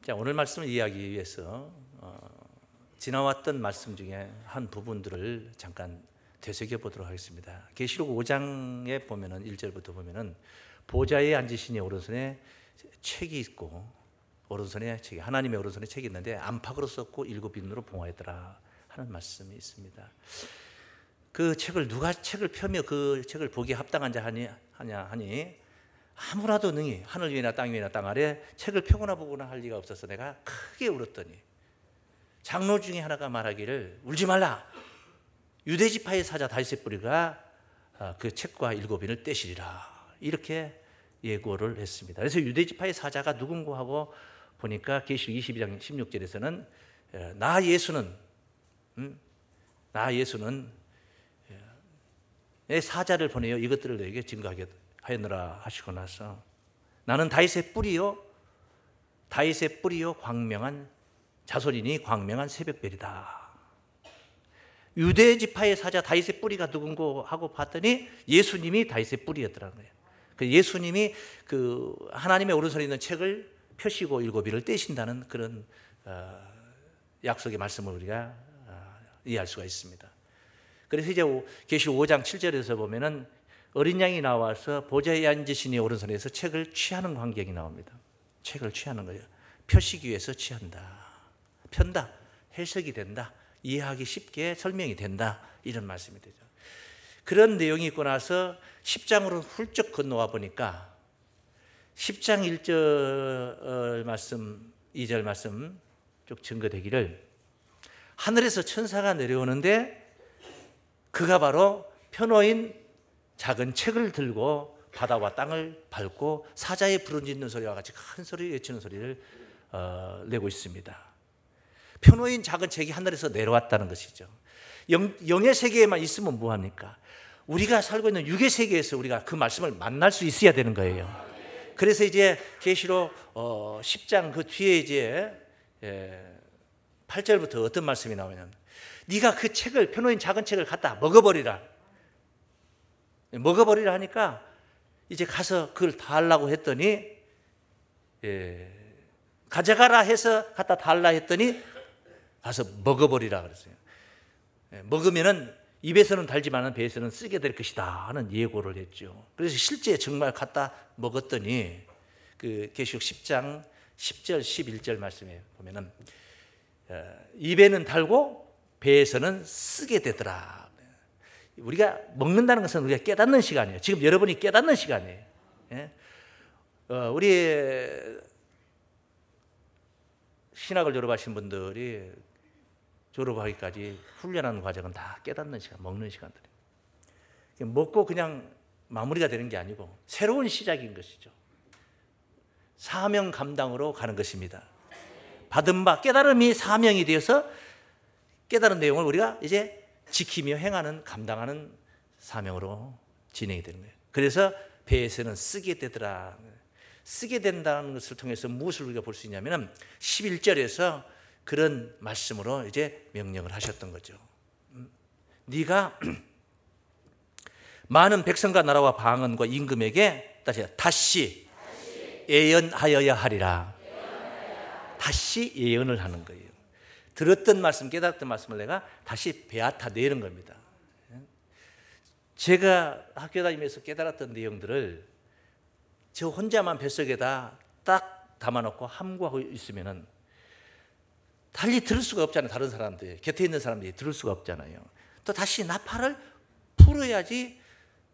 자, 오늘 말씀을 이해하기 위해서 지나왔던 말씀 중에 한 부분들을 잠깐 되새겨 보도록 하겠습니다. 계시록 5장에 보면은 1절부터 보면은 보좌에 앉으시니 오른손에 책이 있고 오른손에 책이 하나님의 오른손에 책이 있는데 안팎으로 썼고 7빈으로 봉하였더라 하는 말씀이 있습니다. 그 책을 누가 책을 펴며 그 책을 보기에 합당한 자 하냐 하니 아무라도 능히 하늘 위나 땅 위나 땅 아래 책을 펴거나 보거나 할 리가 없어서 내가 크게 울었더니 장로 중에 하나가 말하기를 울지 말라. 유대지파의 사자 다윗의 뿌리가 그 책과 7빈을 떼시리라. 이렇게 예고를 했습니다. 그래서 유대지파의 사자가 누군고 하고 보니까 계시록 22장 16절에서는 나 예수는 내 사자를 보내어 이것들을 너에게 증거하였노라 하시고 나서 나는 다윗의 뿌리요 광명한 자손이니 광명한 새벽별이다. 유대 지파의 사자 다윗의 뿌리가 누군고 하고 봤더니 예수님이 다윗의 뿌리였더라는 거예요. 그 예수님이 그 하나님의 오른손에 있는 책을 펴시고 7빈을 떼신다는 그런 약속의 말씀을 우리가 이해할 수가 있습니다. 그래서 이제 계시록 5장 7절에서 보면은 어린 양이 나와서 보좌에 앉으시니 오른손에서 책을 취하는 광경이 나옵니다. 책을 취하는 거예요. 펴시기 위해서 취한다. 편다. 해석이 된다. 이해하기 쉽게 설명이 된다. 이런 말씀이 되죠. 그런 내용이 있고 나서 10장으로 훌쩍 건너와 보니까 10장 1절 말씀, 2절 말씀 쭉 증거되기를 하늘에서 천사가 내려오는데 그가 바로 펴놓인 작은 책을 들고 바다와 땅을 밟고 사자의 부르짖는 소리와 같이 큰 소리 외치는 소리를 내고 있습니다. 펴놓인 작은 책이 하늘에서 내려왔다는 것이죠. 영의 세계에만 있으면 뭐합니까? 우리가 살고 있는 육의 세계에서 우리가 그 말씀을 만날 수 있어야 되는 거예요. 그래서 이제 계시록 10장 그 뒤에 이제 8절부터 어떤 말씀이 나오냐면 네가 그 책을 펴놓인 작은 책을 갖다 먹어버리라 하니까 이제 가서 그걸 달라고 했더니 가져가라 해서 갖다 달라 했더니 가서 먹어버리라 그랬어요. 먹으면은 입에서는 달지만은 배에서는 쓰게 될 것이다 하는 예고를 했죠. 그래서 실제 정말 갖다 먹었더니 그 계시록 10장 10절 11절 말씀에 보면은 입에는 달고 배에서는 쓰게 되더라. 우리가 먹는다는 것은 우리가 깨닫는 시간이에요. 지금 여러분이 깨닫는 시간이에요. 우리 신학을 졸업하신 분들이 졸업하기까지 훈련하는 과정은 다 깨닫는 시간, 먹는 시간들이에요. 먹고 그냥 마무리가 되는 게 아니고 새로운 시작인 것이죠. 사명 감당으로 가는 것입니다. 받은 바 깨달음이 사명이 되어서 깨달은 내용을 우리가 이제 지키며 행하는 감당하는 사명으로 진행이 되는 거예요. 그래서 배에서는 쓰게 되더라. 쓰게 된다는 것을 통해서 무엇을 우리가 볼 수 있냐면 11절에서 그런 말씀으로 이제 명령을 하셨던 거죠. 네가 많은 백성과 나라와 방언과 임금에게 다시 예언하여야 하리라. 다시 예언을 하는 거예요. 들었던 말씀, 깨달았던 말씀을 내가 다시 베아타 내는 겁니다. 제가 학교 다니면서 깨달았던 내용들을 저 혼자만 뱃속에다 딱 담아놓고 함구하고 있으면은 달리 들을 수가 없잖아요. 다른 사람들이, 곁에 있는 사람들이 들을 수가 없잖아요. 또 다시 나팔을 풀어야지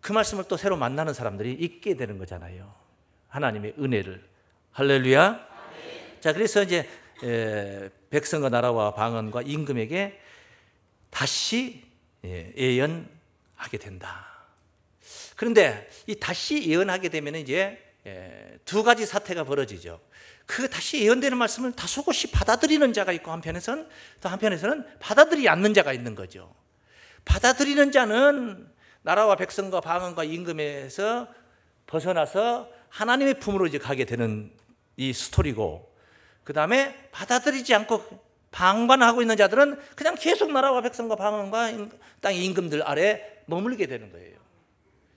그 말씀을 또 새로 만나는 사람들이 있게 되는 거잖아요. 하나님의 은혜를. 할렐루야. 자, 그래서 이제 백성과 나라와 방언과 임금에게 다시 예언하게 된다. 그런데 이 다시 예언하게 되면 이제 두 가지 사태가 벌어지죠. 그 다시 예언되는 말씀을 다소곳이 받아들이는 자가 있고 또 한편에서는 받아들이지 않는 자가 있는 거죠. 받아들이는 자는 나라와 백성과 방언과 임금에서 벗어나서 하나님의 품으로 이제 가게 되는 이 스토리고, 그 다음에 받아들이지 않고 방관하고 있는 자들은 그냥 계속 나라와 백성과 방언과 땅의 임금들 아래 머물게 되는 거예요.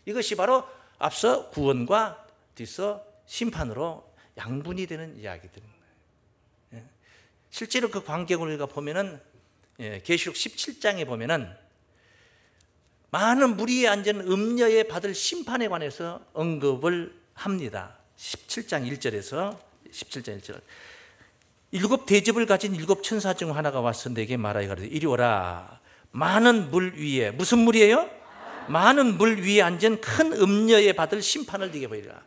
이것이 바로 앞서 구원과 뒤서 심판으로 양분이 되는 이야기들입니다. 실제로 그 광경을 우리가 보면은 계시록 17장에 보면은 많은 무리에 앉은 음녀에 받을 심판에 관해서 언급을 합니다. 17장 1절에서 17장 1절. 7 대접을 가진 7 천사 중 하나가 와서 내게 말하여 가로되 이리 오라. 많은 물 위에, 무슨 물이에요? 많은 물 위에 앉은 큰 음녀에 받을 심판을 네게 보이라.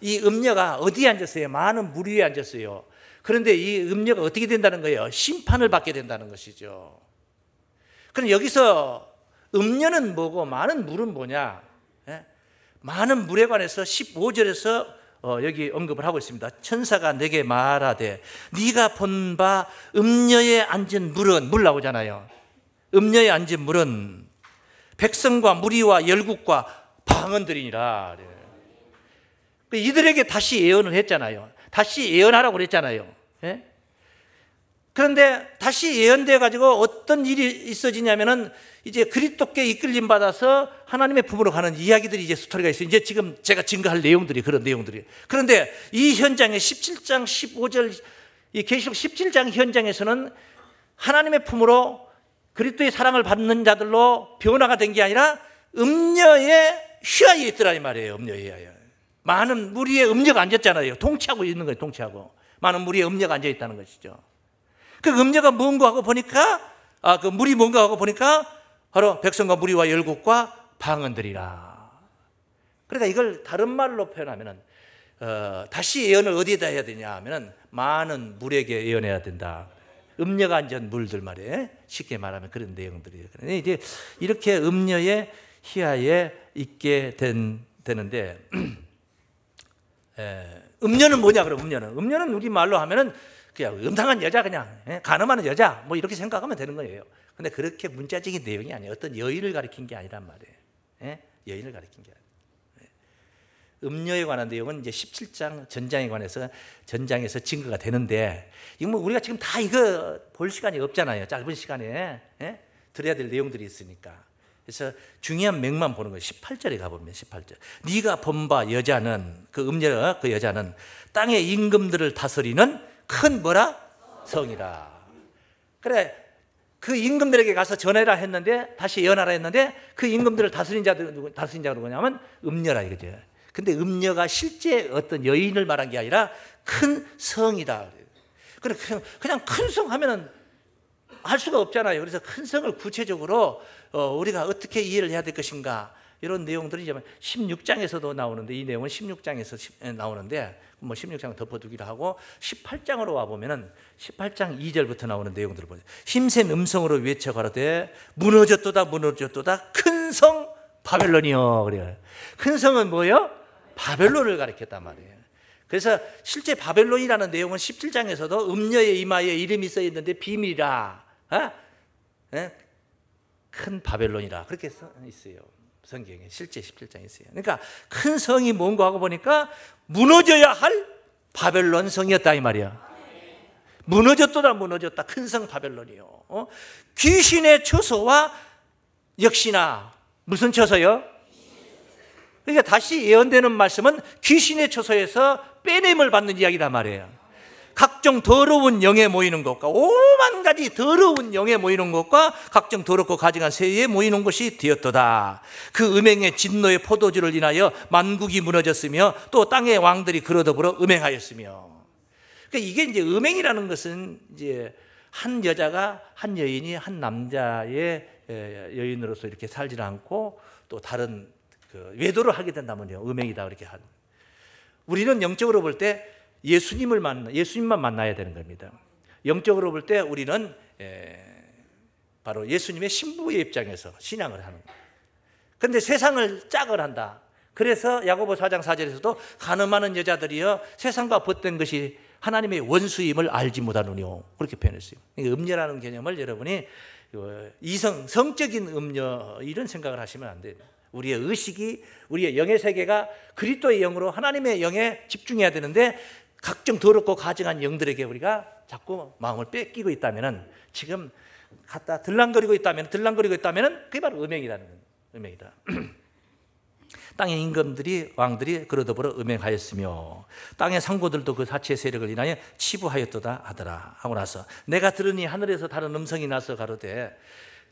이 음녀가 어디에 앉았어요? 많은 물 위에 앉았어요. 그런데 이 음녀가 어떻게 된다는 거예요? 심판을 받게 된다는 것이죠. 그럼 여기서 음녀는 뭐고 많은 물은 뭐냐? 많은 물에 관해서 15절에서 여기 언급을 하고 있습니다. 천사가 내게 말하되 네가 본 바 음녀에 앉은 물은, 물 나오잖아요. 음녀에 앉은 물은 백성과 무리와 열국과 방언들이니라. 이들에게 다시 예언을 했잖아요. 다시 예언하라고 그랬잖아요. 그런데 다시 예언돼 가지고 어떤 일이 있어지냐면은 이제 그리스도께 이끌림 받아서 하나님의 품으로 가는 이야기들이 이제 스토리가 있어요. 이제 지금 제가 증거할 내용들이 그런 내용들이. 그런데 이 현장에 17장 15절 이 계시록 17장 현장에서는 하나님의 품으로 그리스도의 사랑을 받는 자들로 변화가 된 게 아니라 음녀의 휘하에 있더라 이 말이에요. 음녀의 휘하에. 많은 무리의 음녀가 앉았잖아요. 동치하고 있는 거예요. 동치하고. 많은 무리의 음녀가 앉아 있다는 것이죠. 그 음녀가 뭔가 하고 보니까 그 물이 뭔가 하고 보니까 바로 백성과 무리와 열국과 방언들이라. 그러니까 이걸 다른 말로 표현하면은 다시 예언을 어디에다 해야 되냐 하면은 많은 물에게 예언해야 된다. 음녀가 앉은 물들 말이에요. 쉽게 말하면 그런 내용들이에요. 그런데 이제 이렇게 음녀의 희하에 있게 되는데 음녀는 뭐냐 그럼 음녀는 우리 말로 하면은 그냥 음탕한 여자, 그냥 가늠하는 여자 뭐 이렇게 생각하면 되는 거예요. 근데 그렇게 문자적인 내용이 아니에요. 어떤 여인을 가리킨 게 아니란 말이에요. 여인을 가리킨 게 아니에요. 음녀에 관한 내용은 이제 17장 전장에 관해서 전장에서 증거가 되는데 이거 뭐 우리가 지금 다 이거 볼 시간이 없잖아요. 짧은 시간에 들어야 될 내용들이 있으니까. 그래서 중요한 맥만 보는 거예요. 18절에 가보면 18절. 네가 본 바 여자는 그 음녀 그 여자는 땅의 임금들을 다스리는 큰 뭐라? 성이라. 그래 그 임금들에게 가서 전해라 했는데 다시 예언하라 했는데 그 임금들을 다스린 자가 누구냐면 음녀라 이거죠. 근데 음녀가 실제 어떤 여인을 말한 게 아니라 큰 성이다. 그래 그냥 큰 성 하면은 할 수가 없잖아요. 그래서 큰 성을 구체적으로 우리가 어떻게 이해를 해야 될 것인가 이런 내용들이 이제 16장에서도 나오는데 이 내용은 16장에서 나오는데 뭐 16장 덮어두기로 하고 18장으로 와 보면은 18장 2절부터 나오는 내용들을 보세요. 힘센 음성으로 외쳐 가로되 무너졌도다 무너졌도다 큰 성 바벨론이요. 그래요. 큰 성은 뭐예요? 바벨론을 가리켰단 말이에요. 그래서 실제 바벨론이라는 내용은 17장에서도 음녀의 이마에 이름이 써 있는데 비밀이라. 큰 바벨론이라 그렇게 써 있어요. 성경에 실제 17장에 있어요. 그러니까 큰 성이 뭔가 하고 보니까 무너져야 할 바벨론 성이었다 이 말이야. 무너졌도다 무너졌다 큰 성 바벨론이요. 귀신의 처소와 역시나 무슨 처소요? 그러니까 다시 예언되는 말씀은 귀신의 처소에서 빼냄을 받는 이야기란 말이에요. 각종 더러운 영에 모이는 것과 오만 가지 더러운 영에 모이는 것과 각종 더럽고 가증한 새에 모이는 것이 되었도다. 그 음행의 진노의 포도주를 인하여 만국이 무너졌으며 또 땅의 왕들이 그로 더불어 음행하였으며. 그러니까 이게 이제 음행이라는 것은 이제 한 여자가 한 여인이 한 남자의 여인으로서 이렇게 살지 않고 또 다른 그 외도를 하게 된다면요 음행이다 그렇게 한. 우리는 영적으로 볼 때 예수님만 만나야 되는 겁니다. 영적으로 볼 때 우리는 바로 예수님의 신부의 입장에서 신앙을 하는 거예요. 그런데 세상을 짝을 한다. 그래서 야고보 4장 4절에서도 간음하는 여자들이여 세상과 벗된 것이 하나님의 원수임을 알지 못하느뇨 그렇게 표현했어요. 음녀라는 개념을 여러분이 성적인 음녀 이런 생각을 하시면 안 돼요. 우리의 의식이 우리의 영의 세계가 그리스도의 영으로 하나님의 영에 집중해야 되는데 각종 더럽고 가증한 영들에게 우리가 자꾸 마음을 뺏기고 있다면은 지금 갖다 들랑거리고 있다면 그게 바로 음행이라는 거예요. 음행이다. 땅의 임금들이 왕들이 그로 더불어 음행하였으며 땅의 상고들도 그 사치의 세력을 인하여 치부하였도다 하더라. 하고 나서 내가 들으니 하늘에서 다른 음성이 나서 가로되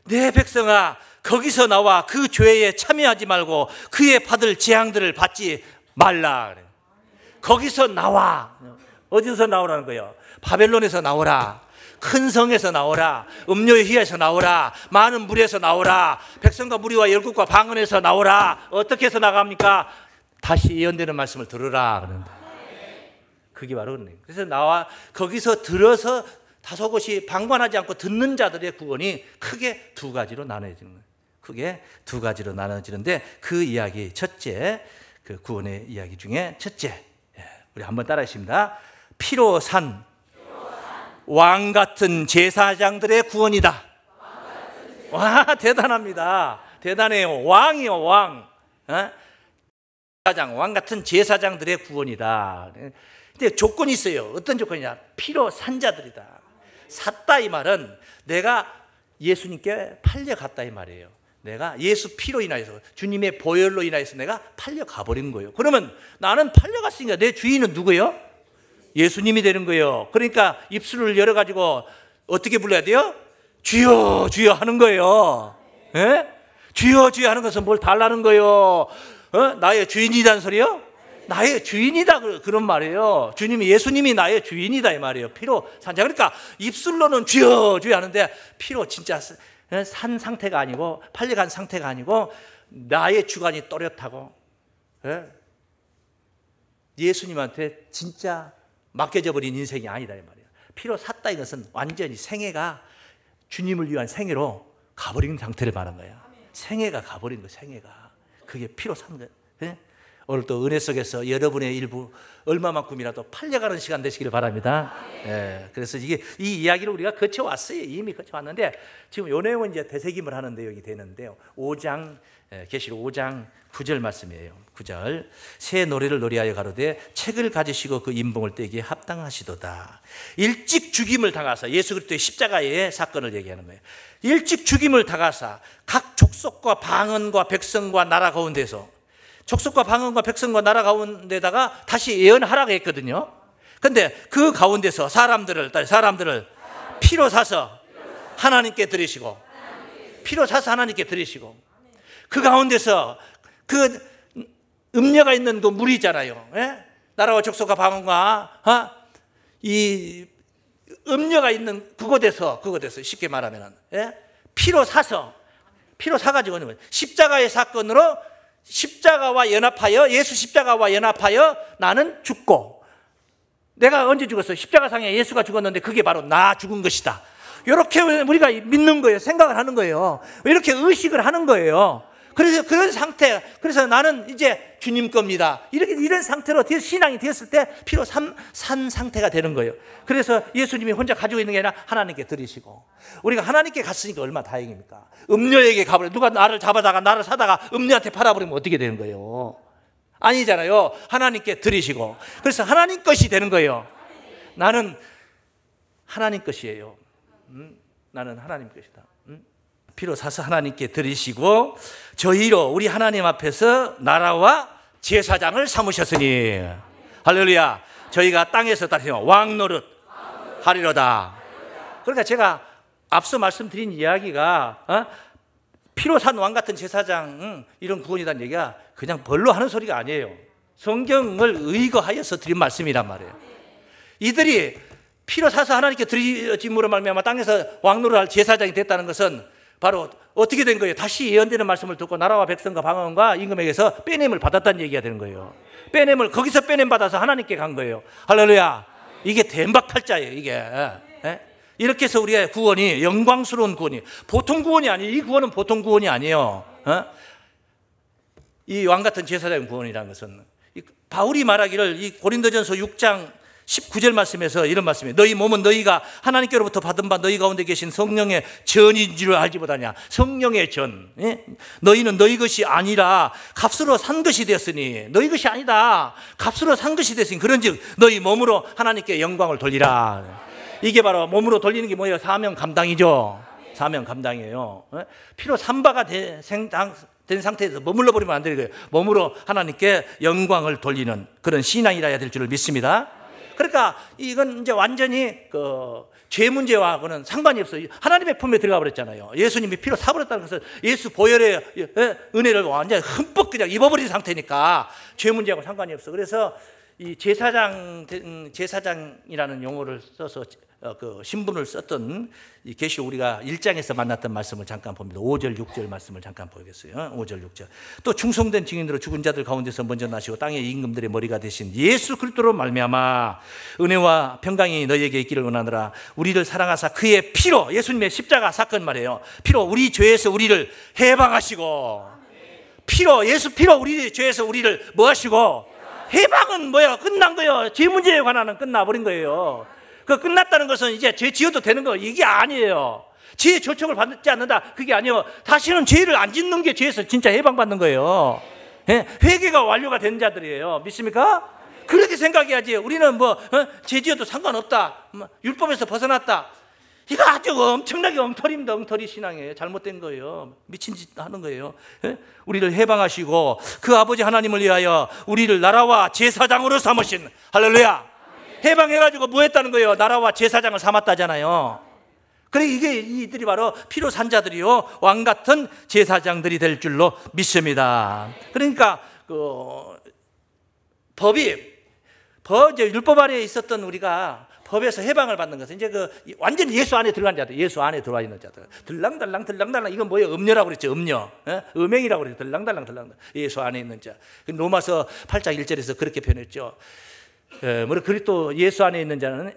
내 백성아 거기서 나와 그 죄에 참여하지 말고 그의 받을 재앙들을 받지 말라. 그래. 거기서 나와. 어디서 나오라는 거예요? 바벨론에서 나오라. 큰 성에서 나오라. 음료의 희에서 나오라. 많은 물에서 나오라. 백성과 무리와 열국과 방언에서 나오라. 어떻게 해서 나갑니까? 다시 예언되는 말씀을 들으라. 그런다. 그게 바로 그런 거예요. 그래서 나와 거기서 들어서 다소곳이 방관하지 않고 듣는 자들의 구원이 크게 두 가지로 나눠지는 거예요. 크게 두 가지로 나눠지는데 그 이야기 첫째, 그 구원의 이야기 중에 첫째, 우리 한번 따라하십니다. 피로 산 왕 같은 제사장들의 구원이다. 와, 대단합니다. 대단해요. 왕이요, 왕. 제사장, 왕 같은 제사장들의 구원이다. 근데 조건이 있어요. 어떤 조건이냐? 피로 산 자들이다. 샀다 이 말은 내가 예수님께 팔려갔다 이 말이에요. 내가 예수 피로 인하여서 주님의 보혈로 인하여서 내가 팔려가버린 거예요. 그러면 나는 팔려갔으니까 내 주인은 누구예요? 예수님이 되는 거예요. 그러니까 입술을 열어가지고 어떻게 불러야 돼요? 주여 주여 하는 거예요. 예? 주여 주여 하는 것은 뭘 달라는 거예요? 나의 주인이라는 소리요? 나의 주인이다 그런 말이에요. 주님이 예수님이 나의 주인이다 이 말이에요. 피로 산자. 그러니까 입술로는 주여 주여 하는데 피로 진짜 산 상태가 아니고 팔려간 상태가 아니고 나의 주관이 또렷하고 예수님한테 진짜 맡겨져 버린 인생이 아니다 이 말이에요. 피로 샀다 이것은 완전히 생애가 주님을 위한 생애로 가버린 상태를 말한 거야. 생애가 가버린 거야. 생애가 그게 피로 산 거야. 예? 오늘 또 은혜 속에서 여러분의 일부 얼마만큼이라도 팔려가는 시간 되시기를 바랍니다. 예, 그래서 이 이야기를 우리가 거쳐왔어요. 이미 거쳐왔는데 지금 요 내용은 이제 되새김을 하는 내용이 되는데요. 5장 계시록 5장 9절 말씀이에요. 9절 새 노래를 노래하여 가로되 책을 가지시고 그 인봉을 떼기에 합당하시도다. 일찍 죽임을 당하사 예수 그리스도의 십자가의 사건을 얘기하는 거예요. 일찍 죽임을 당하사 각 족속과 방언과 백성과 나라 가운데서 족속과 방언과 백성과 나라 가운데다가 다시 예언하라고 했거든요. 그런데 그 가운데서 사람들을 피로 사서 하나님께 드리시고 피로 사서 하나님께 드리시고 그 가운데서 그 음녀가 있는 그 물이잖아요. 예? 나라와 족속과 방언과 이 음녀가 있는 그곳에서 쉽게 말하면 피로 사가지고 십자가의 사건으로 십자가와 연합하여 예수 십자가와 연합하여 나는 죽고 내가 언제 죽었어? 십자가상에 예수가 죽었는데 그게 바로 나 죽은 것이다. 이렇게 우리가 믿는 거예요. 생각을 하는 거예요. 이렇게 의식을 하는 거예요. 그래서 그런 상태, 그래서 나는 이제 주님 겁니다. 이런 상태로 신앙이 되었을 때 피로 산 상태가 되는 거예요. 그래서 예수님이 혼자 가지고 있는 게 아니라 하나님께 드리시고 우리가 하나님께 갔으니까 얼마나 다행입니까? 음녀에게 가버려. 누가 나를 잡아다가 나를 사다가 음녀한테 팔아버리면 어떻게 되는 거예요? 아니잖아요. 하나님께 드리시고 그래서 하나님 것이 되는 거예요. 나는 하나님 것이에요. 나는 하나님 것이다. 피로 사서 하나님께 드리시고 저희로 우리 하나님 앞에서 나라와 제사장을 삼으셨으니 할렐루야. 저희가 땅에서 다시면 왕노릇 하리로다. 그러니까 제가 앞서 말씀드린 이야기가 피로 산 왕 같은 제사장 이런 구원이라는 얘기가 그냥 벌로 하는 소리가 아니에요. 성경을 의거하여서 드린 말씀이란 말이에요. 이들이 피로 사서 하나님께 드리짐으로 말미암아 땅에서 왕노릇할 제사장이 됐다는 것은 바로 어떻게 된 거예요? 다시 예언되는 말씀을 듣고 나라와 백성과 방언과 임금에게서 빼냄을 받았다는 얘기가 되는 거예요. 빼냄을 거기서 빼냄 받아서 하나님께 간 거예요. 할렐루야. 이게 대박팔자예요. 이게 이렇게 해서 우리의 구원이 영광스러운 구원이 보통 구원이 아니에요. 이 구원은 보통 구원이 아니에요. 이 왕같은 제사장 구원이라는 것은 바울이 말하기를 이 고린도전서 6장 19절 말씀에서 이런 말씀이에요. 너희 몸은 너희가 하나님께로부터 받은 바 너희 가운데 계신 성령의 전인 줄 알지 못하냐. 성령의 전. 너희는 너희 것이 아니라 값으로 산 것이 되었으니 너희 것이 아니다. 값으로 산 것이 되었으니 그런즉 너희 몸으로 하나님께 영광을 돌리라. 이게 바로 몸으로 돌리는 게 뭐예요? 사명 감당이죠. 사명 감당이에요. 피로 삼바가 된 상태에서 머물러 버리면 안 되는 거예요. 몸으로 하나님께 영광을 돌리는 그런 신앙이라 해야 될 줄을 믿습니다. 그러니까 이건 이제 완전히 죄 문제와는 상관이 없어요. 하나님의 품에 들어가 버렸잖아요. 예수님이 피로 사버렸다는 것은 예수 보혈의 은혜를 완전히 흠뻑 그냥 입어버린 상태니까 죄 문제하고 상관이 없어. 그래서 이 제사장이라는 용어를 써서 그 신분을 썼던 이 계시록 우리가 1장에서 만났던 말씀을 잠깐 봅니다. 5절 6절 말씀을 잠깐 보겠어요. 5절 6절. 또 충성된 증인으로 죽은 자들 가운데서 먼저 나시고 땅의 임금들의 머리가 되신 예수 그리스도로 말미암아 은혜와 평강이 너희에게 있기를 원하노라. 우리를 사랑하사 그의 피로, 예수님의 십자가 사건 말이에요. 피로 우리 죄에서 우리를 해방하시고, 피로, 예수 피로 우리 죄에서 우리를 뭐 하시고, 해방은 뭐야? 끝난 거예요. 죄 문제에 관한은 끝나버린 거예요. 그 끝났다는 것은 이제 죄 지어도 되는 거, 이게 아니에요. 죄의 조촉을 받지 않는다, 그게 아니에요. 다시는 죄를 안 짓는 게 죄에서 진짜 해방받는 거예요. 회개가 완료가 된 자들이에요. 믿습니까? 그렇게 생각해야지. 우리는 죄 지어도 상관없다, 율법에서 벗어났다, 이거 아주 엄청나게 엉터리입니다. 엉터리 신앙이에요. 잘못된 거예요. 미친 짓 하는 거예요. 우리를 해방하시고 그 아버지 하나님을 위하여 우리를 나라와 제사장으로 삼으신, 할렐루야, 해방해가지고 뭐 했다는 거예요? 나라와 제사장을 삼았다잖아요. 그래, 이들이 바로 피로 산 자들이요, 왕 같은 제사장들이 될 줄로 믿습니다. 그러니까 이제 율법 아래에 있었던 우리가 법에서 해방을 받는 것은 이제 완전히 예수 안에 들어간 자들, 예수 안에 들어와 있는 자들. 들랑달랑 이건 뭐예요? 음녀라고 그랬죠. 음녀. 음행이라고 그랬죠. 들랑달랑 예수 안에 있는 자. 로마서 8장 1절에서 그렇게 표현했죠. 그리스도 예수 안에 있는 자는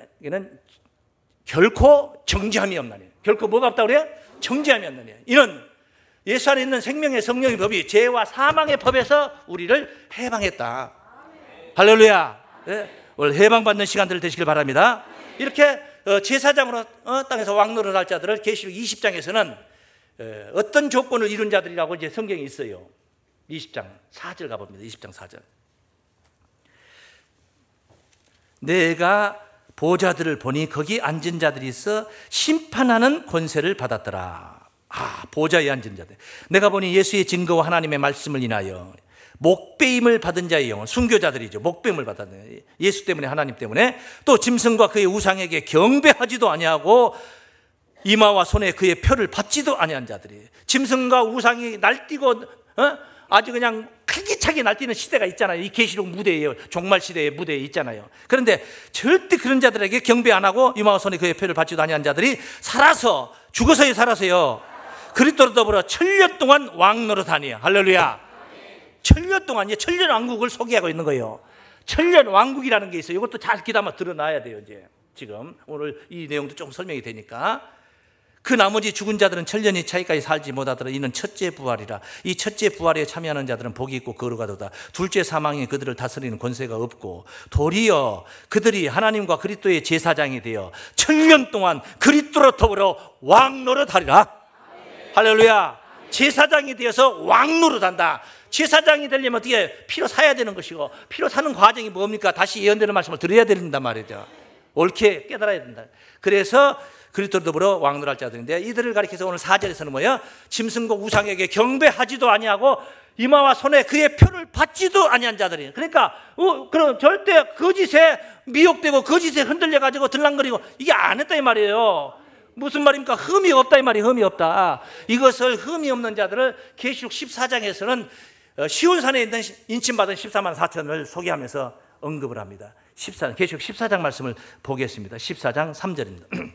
결코 정죄함이 없나니. 결코 뭐가 없다고 그래요? 정죄함이 없나니. 이는 예수 안에 있는 생명의 성령의 법이 죄와 사망의 법에서 우리를 해방했다. 할렐루야. 오늘 해방받는 시간들 되시길 바랍니다. 이렇게 제사장으로 땅에서 왕노릇 할 자들을 계시록 20장에서는 어떤 조건을 이룬 자들이라고 이제 성경에 있어요. 20장 4절 가봅니다. 20장 4절. 내가 보좌들을 보니 거기 앉은 자들이 있어 심판하는 권세를 받았더라. 보좌에 앉은 자들. 내가 보니 예수의 증거와 하나님의 말씀을 인하여 목배임을 받은 자의 영혼, 순교자들이죠. 목배임을 받았네. 예수 때문에, 하나님 때문에. 또 짐승과 그의 우상에게 경배하지도 아니하고 이마와 손에 그의 표를 받지도 아니한 자들이. 짐승과 우상이 날뛰고 아주 그냥 활기차게 날뛰는 시대가 있잖아요. 이 계시록 무대예요. 종말 시대의 무대에 있잖아요. 그런데 절대 그런 자들에게 경배 안 하고 이마와 손에 그의 표를 받지도 아니한 자들이 죽어서야 살아서요, 그리스도로 더불어 1000년 동안 왕노릇하니. 할렐루야. 1000년 동안, 천년 왕국을 소개하고 있는 거예요. 1000년 왕국이라는 게 있어요. 이것도 잘 귀담아 드러나야 돼요. 이제 지금 오늘 이 내용도 좀 설명이 되니까. 그 나머지 죽은 자들은 1000년이 차이까지 살지 못하더라. 이는 첫째 부활이라. 이 첫째 부활에 참여하는 자들은 복이 있고 거룩하도다. 둘째 사망이 그들을 다스리는 권세가 없고, 도리어 그들이 하나님과 그리스도의 제사장이 되어 1000년 동안 그리스도로 더불어 왕노릇하리라. 할렐루야. 제사장이 되어서 왕노릇한다. 제사장이 되려면 어떻게? 피로 사야 되는 것이고, 피로 사는 과정이 뭡니까? 다시 예언되는 말씀을 들어야 된단 말이죠. 옳게 깨달아야 된다. 그래서 그리스도로 더불어 왕노릇할 자들인데, 이들을 가리켜서 오늘 4절에서는 뭐예요? 짐승과 우상에게 경배하지도 아니하고 이마와 손에 그의 표를 받지도 아니한 자들이에요. 그러니까 그럼 절대 거짓에 미혹되고 거짓에 흔들려가지고 들랑거리고 이게 안 했다 이 말이에요. 무슨 말입니까? 흠이 없다 이 말이에요. 흠이 없다. 이것을 흠이 없는 자들을 계시록 14장에서는 시온산에 있는 인침받은 14만 4천을 소개하면서 언급을 합니다. 계시록 14장 말씀을 보겠습니다. 14장 3절입니다.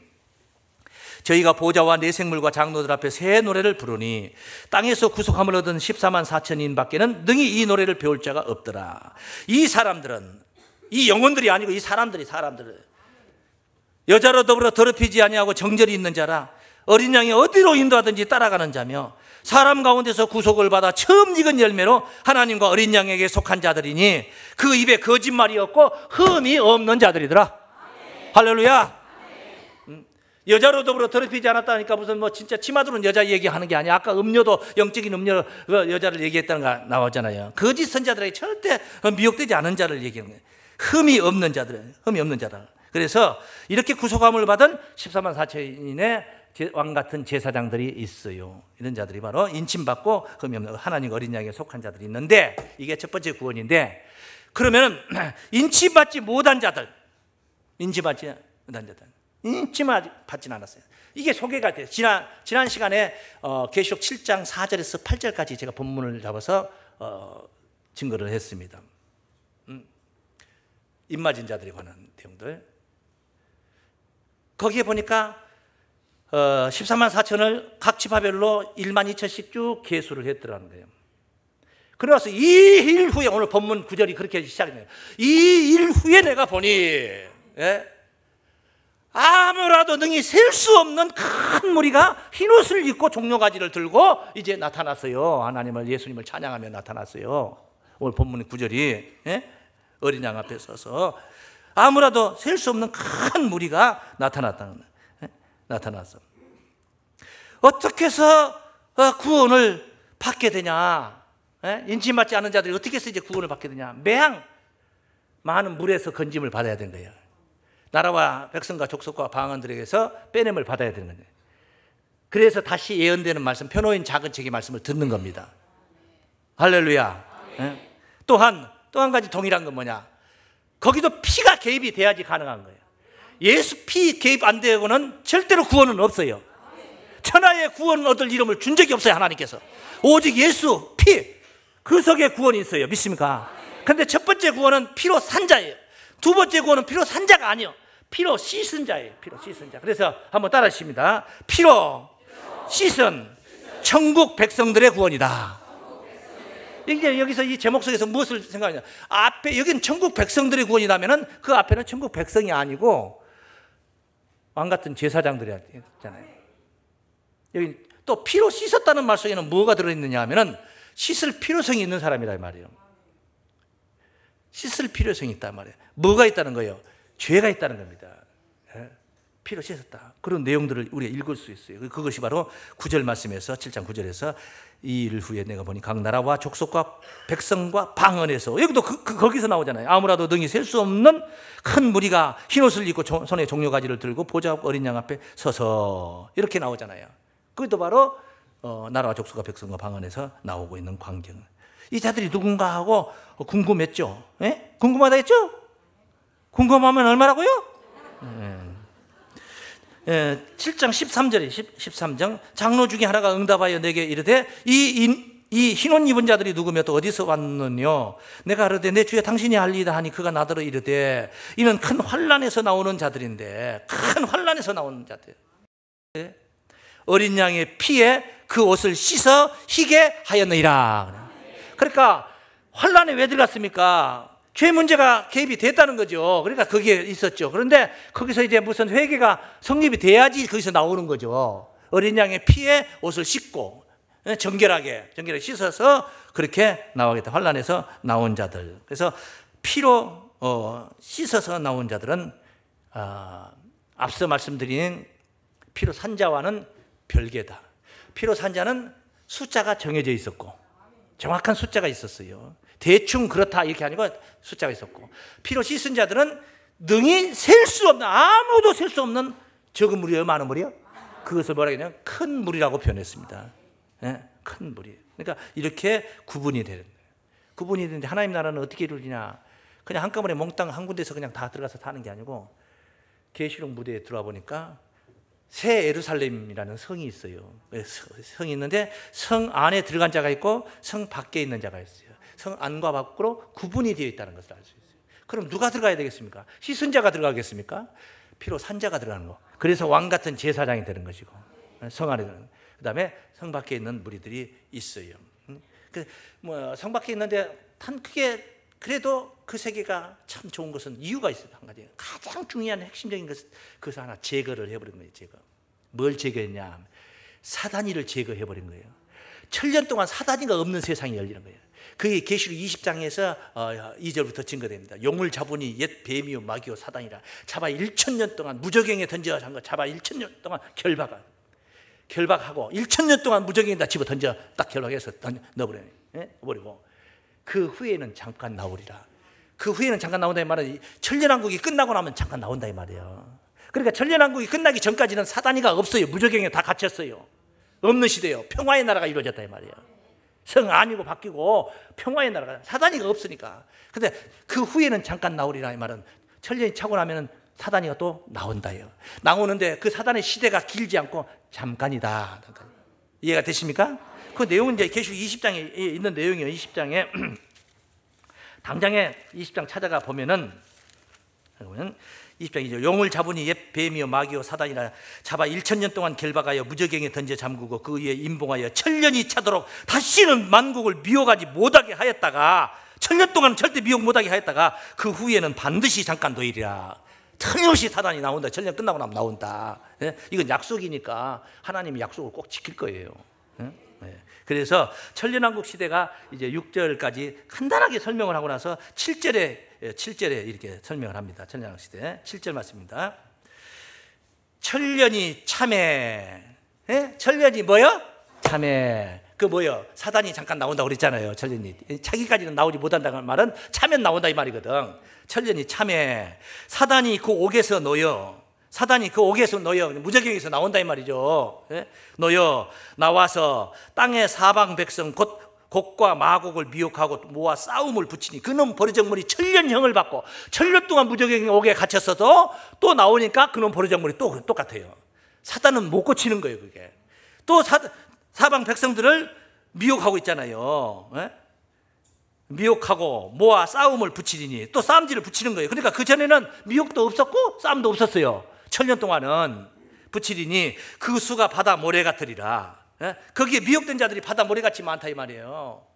저희가 보좌와 내 생물과 장로들 앞에 새 노래를 부르니 땅에서 구속함을 얻은 14만 4천인 밖에는 능히 이 노래를 배울 자가 없더라. 이 사람들은, 이 영혼들이 아니고 이 사람들이 여자로 더불어 더럽히지 아니하고 정절이 있는 자라. 어린 양이 어디로 인도하든지 따라가는 자며 사람 가운데서 구속을 받아 처음 익은 열매로 하나님과 어린 양에게 속한 자들이니 그 입에 거짓말이 없고 흠이 없는 자들이더라. 할렐루야. 여자로 더불어 더럽히지 않았다니까 무슨 진짜 치마두른 여자 얘기하는 게 아니야. 아까 음료도 영적인 음료 여자를 얘기했다는 거 나오잖아요. 거짓 선자들에게 절대 미혹되지 않은 자를 얘기하는 거예요. 흠이 없는 자다. 그래서 이렇게 구속함을 받은 14만 4천인의 왕 같은 제사장들이 있어요. 이런 자들이 바로 인침받고 흠이 없는 하나님 어린 양에 속한 자들이 있는데, 이게 첫 번째 구원인데, 그러면 인침받지 못한 자들, 인침받지 않았어요. 이게 소개가 돼요. 지난 시간에 계시록 7장 4절에서 8절까지 제가 본문을 잡아서 증거를 했습니다. 입맞은 자들에 관한 내용들. 거기에 보니까 14만 4천을 각 지파별로 1만 2천씩 쭉 계수를 했더라는 거예요. 그래서 이 일 후에, 오늘 본문 9절이 그렇게 시작해요. 이 일 후에 내가 보니, 예? 아무라도 능히 셀 수 없는 큰 무리가 흰옷을 입고 종려가지를 들고 이제 나타났어요. 하나님을, 예수님을 찬양하며 나타났어요. 오늘 본문 9절이, 예? 어린 양 앞에 서서 아무라도 셀 수 없는 큰 무리가 나타났다는 거예요. 예? 나타났어. 어떻게 해서 구원을 받게 되냐? 예? 인침받지 않은 자들이 어떻게 해서 이제 구원을 받게 되냐? 매양 많은 물에서 건짐을 받아야 되는 거예요. 나라와 백성과 족속과 방언들에게서 빼냄을 받아야 되는 거예요. 그래서 다시 예언되는 말씀, 표노인 작은 책의 말씀을 듣는 겁니다. 할렐루야. 예? 또한 또 한 가지 동일한 건 뭐냐? 거기도 피가 개입이 돼야지 가능한 거예요. 예수 피 개입 안 되고는 절대로 구원은 없어요. 천하의 구원 얻을 이름을 준 적이 없어요, 하나님께서. 오직 예수 피, 그 속에 구원이 있어요. 믿습니까? 그런데 첫 번째 구원은 피로 산 자예요. 두 번째 구원은 피로 산 자가 아니요, 피로 씻은 자예요. 피로 씻은 자. 그래서 한번 따라 하십니다. 피로 씻은 천국 백성들의 구원이다. 이제 여기서 이 제목 속에서 무엇을 생각하냐? 앞에 여기는 천국 백성들의 구원이라면은 그 앞에는 천국 백성이 아니고 왕 같은 제사장들이 있잖아요. 여기 또 피로 씻었다는 말 속에는 뭐가 들어있느냐 하면은 씻을 필요성이 있는 사람이라 이 말이에요. 씻을 필요성이 있단 말이에요. 뭐가 있다는 거예요? 죄가 있다는 겁니다. 피로 씻었다. 그런 내용들을 우리가 읽을 수 있어요. 그것이 바로 9절 말씀에서, 7장 9절에서 이 일 후에 내가 보니 각 나라와 족속과 백성과 방언에서, 여기도 거기서 나오잖아요. 아무라도 능히 셀 수 없는 큰 무리가 흰옷을 입고 손에 종려가지를 들고 보좌 어린 양 앞에 서서, 이렇게 나오잖아요. 그것도 바로 나라와 족속과 백성과 방언에서 나오고 있는 광경. 이 자들이 누군가 하고 궁금했죠. 예? 궁금하다 했죠? 궁금하면 얼마라고요? 7장 13절에 13장 장로 중에 하나가 응답하여 내게 이르되 이 흰옷 입은 자들이 누구며 또 어디서 왔느뇨? 내가 이르되 내 주여 당신이 알리이다 하니 그가 나더러 이르되 이는 큰 환난에서 나오는 자들인데, 큰 환난에서 나오는 자들, 어린 양의 피에 그 옷을 씻어 희게 하였느니라. 그러니까 환난에 왜 들어갔습니까? 죄 문제가 개입이 됐다는 거죠. 그러니까 거기에 있었죠. 그런데 거기서 이제 무슨 회개가 성립이 돼야지 거기서 나오는 거죠. 어린 양의 피에 옷을 씻고 정결하게 씻어서 그렇게 나오겠다. 환난에서 나온 자들. 그래서 피로 씻어서 나온 자들은 앞서 말씀드린 피로 산 자와는 별개다. 피로 산 자는 숫자가 정해져 있었고 정확한 숫자가 있었어요. 대충 그렇다 이렇게 아니고 숫자가 있었고, 피로 씻은 자들은 능히 셀 수 없는, 아무도 셀 수 없는 적은 무리요, 많은 무리요? 그것을 뭐라 그러냐면 큰 무리라고 표현했습니다. 네? 큰 무리. 그러니까 이렇게 구분이 되는 거예요. 구분이 되는데 하나님 나라는 어떻게 이루어지냐? 그냥 한꺼번에 몽땅 한 군데서 그냥 다 들어가서 사는 게 아니고, 계시록 무대에 들어와 보니까 새 예루살렘이라는 성이 있어요. 성이 있는데 성 안에 들어간 자가 있고 성 밖에 있는 자가 있어요. 성 안과 밖으로 구분이 되어 있다는 것을 알 수 있어요. 그럼 누가 들어가야 되겠습니까? 씻은 자가 들어가겠습니까? 피로 산 자가 들어가는 거. 그래서 왕 같은 제사장이 되는 것이고, 성 안에 들어가는 거. 그다음에 성 밖에 있는 무리들이 있어요. 성 밖에 있는데 크게 그래도 그 세계가 참 좋은 것은 이유가 있어요. 한 가지. 가장 중요한 핵심적인 그것을 하나 제거를 해버린 거예요. 뭘 제거했냐? 사단이를 제거해버린 거예요. 7년 동안 사단이가 없는 세상이 열리는 거예요. 그게 계시록 20장에서 2절부터 증거됩니다. 용을 잡으니 옛 뱀이요 마귀요 사단이라 잡아 1000년 동안 무저갱에 던져 한 거, 잡아 1000년 동안 결박하고 1000년 동안 무저갱에다 집어 던져 딱 결박해서 넣어버려요. 버리고 그 후에는 잠깐 나오리라. 그 후에는 잠깐 나온다 이 말은 천년왕국이 끝나고 나면 잠깐 나온다 이 말이에요. 그러니까 천년왕국이 끝나기 전까지는 사단이가 없어요. 무저갱에 다 갇혔어요. 없는 시대예요. 평화의 나라가 이루어졌다 이 말이에요. 성 아니고 바뀌고 평화의 나라가, 사단이가 없으니까. 근데 그 후에는 잠깐 나오리라 이 말은 천년이 차고 나면은 사단이가 또 나온다요. 나오는데 그 사단의 시대가 길지 않고 잠깐이다. 이해가 되십니까? 그 내용은 이제 계시록 20장에 있는 내용이에요. 20장에 당장에 20장 찾아가 보면은 20장이죠. 용을 잡으니 옛 뱀이요 마귀요 사단이라 잡아 1000년 동안 결박하여 무저갱에 던져 잠그고 그 위에 임봉하여 천년이 차도록 다시는 만국을 미혹하지 못하게 하였다가, 천년 동안 절대 미혹 못하게 하였다가 그 후에는 반드시 잠깐 도일이라. 틀림없이 사단이 나온다. 천년 끝나고 나면 나온다. 이건 약속이니까 하나님이 약속을 꼭 지킬 거예요. 그래서 천년왕국 시대가 이제 6절까지 간단하게 설명을 하고 나서 7절에 이렇게 설명을 합니다. 천년왕국 시대 7절 말씀입니다. 천년이 참해. 천년이 뭐요? 참해. 그 뭐요? 사단이 잠깐 나온다고 그랬잖아요. 천년이 차기까지는 나오지 못한다는 말은 차면 나온다 이 말이거든. 천년이 참해. 사단이 그 옥에서 놓여. 사단이 그 옥에서 놓여. 무저갱에서 나온다 이 말이죠. 놓여 나와서 땅의 사방 백성 곧 곡과 마곡을 미혹하고 모아 싸움을 붙이니 그놈 버르장물이 천년형을 받고, 천년 동안 무저갱 옥에 갇혔어도 또 나오니까 그놈 버르장물이 또 똑같아요. 사단은 못 고치는 거예요. 그게 또 사방 백성들을 미혹하고 있잖아요. 미혹하고 모아 싸움을 붙이니 또 싸움질을 붙이는 거예요. 그러니까 그전에는 미혹도 없었고 싸움도 없었어요. 천년 동안은 붙이리니 그 수가 바다 모래 같으리라. 거기에 미혹된 자들이 바다 모래같이 많다 이 말이에요.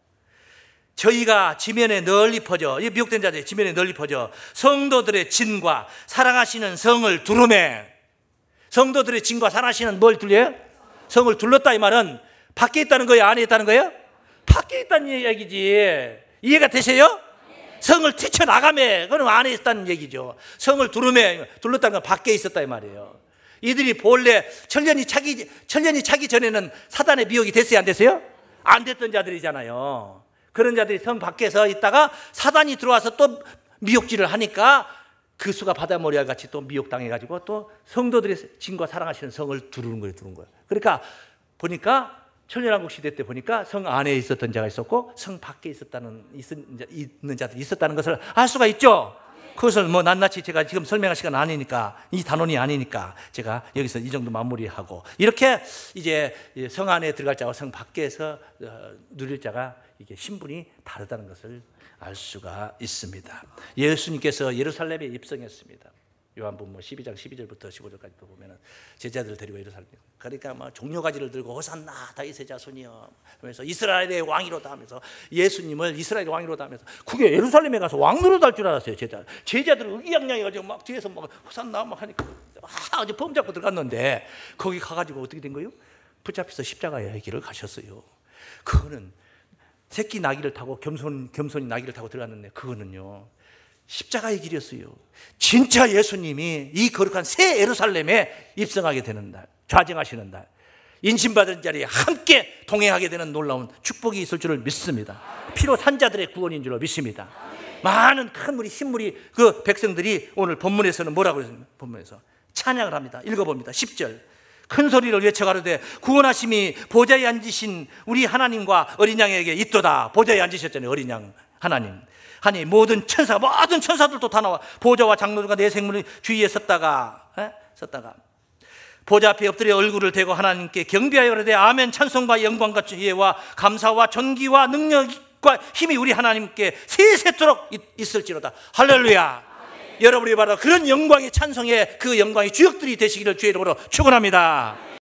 저희가 지면에 널리 퍼져, 이 미혹된 자들이 지면에 널리 퍼져 성도들의 진과 사랑하시는 성을 두르매. 성도들의 진과 사랑하시는 뭘 둘려요? 성을 둘렀다 이 말은 밖에 있다는 거예요? 안에 있다는 거예요? 밖에 있다는 얘기지. 이해가 되세요? 성을 뛰쳐나가매. 그럼 안에 있다는 얘기죠. 성을 둘렀다는 건 밖에 있었다 이 말이에요. 이들이 본래 천년이 차기 전에는 사단의 미혹이 됐어요? 안 됐어요? 안 됐던 자들이잖아요. 그런 자들이 성 밖에서 있다가 사단이 들어와서 또 미혹질을 하니까 그 수가 바다모래와 같이 또 미혹당해가지고 또 성도들의 진과 사랑하시는 성을 두르는 거예요. 그러니까 보니까 천년왕국 시대 때 보니까 성 안에 있었던 자가 있었고 성 밖에 있는 자들이 있었다는 것을 알 수가 있죠. 그것을 뭐 낱낱이 제가 지금 설명할 시간 아니니까, 이 단원이 아니니까 제가 여기서 이 정도 마무리하고, 이렇게 이제 성 안에 들어갈 자와 성 밖에서 누릴 자가 이게 신분이 다르다는 것을 알 수가 있습니다. 예수님께서 예루살렘에 입성했습니다. 요한복음 12장 12절부터 15절까지 보면은 제자들을 데리고 예루살렘, 그러니까 뭐 종려가지를 들고 호산나 다윗의 자손이여 하면서 이스라엘의 왕이로다 하면서 예수님을 이스라엘의 왕이로다 하면서, 그게 예루살렘에 가서 왕 노릇할 줄 알았어요. 제자들은 의기양양해가지고 막 뒤에서 막 호산나 막 하니까 아주 폼 잡고 들어갔는데 거기 가가지고 어떻게 된 거예요? 붙잡혀서 십자가의 길을 가셨어요. 그거는 새끼 나귀를 타고 겸손히 나귀를 타고 들어갔는데 그거는요 십자가의 길이었어요. 진짜 예수님이 이 거룩한 새 예루살렘에 입성하게 되는 날, 좌정하시는 날, 인신받은 자리에 함께 동행하게 되는 놀라운 축복이 있을 줄을 믿습니다. 피로 산 자들의 구원인 줄로 믿습니다. 많은 큰 무리, 흰무리 그 백성들이 오늘 본문에서는 뭐라고 그랬습니까? 본문에서 찬양을 합니다. 읽어봅니다. 10절 큰 소리를 외쳐가로되 구원하심이 보좌에 앉으신 우리 하나님과 어린 양에게 있도다. 보좌에 앉으셨잖아요. 어린 양 하나님. 하니 모든 천사들도 다 나와 보좌와 장로들과 내 생물이 주위에 섰다가 보좌 앞에 엎드려 얼굴을 대고 하나님께 경배하여 그러되 아멘. 찬송과 영광과 지혜와 감사와 존귀와 능력과 힘이 우리 하나님께 세세토록 있을지로다. 할렐루야. 여러분이 바로 그런 영광의 찬송의 그 영광의 주역들이 되시기를 주의 이름으로 축원합니다.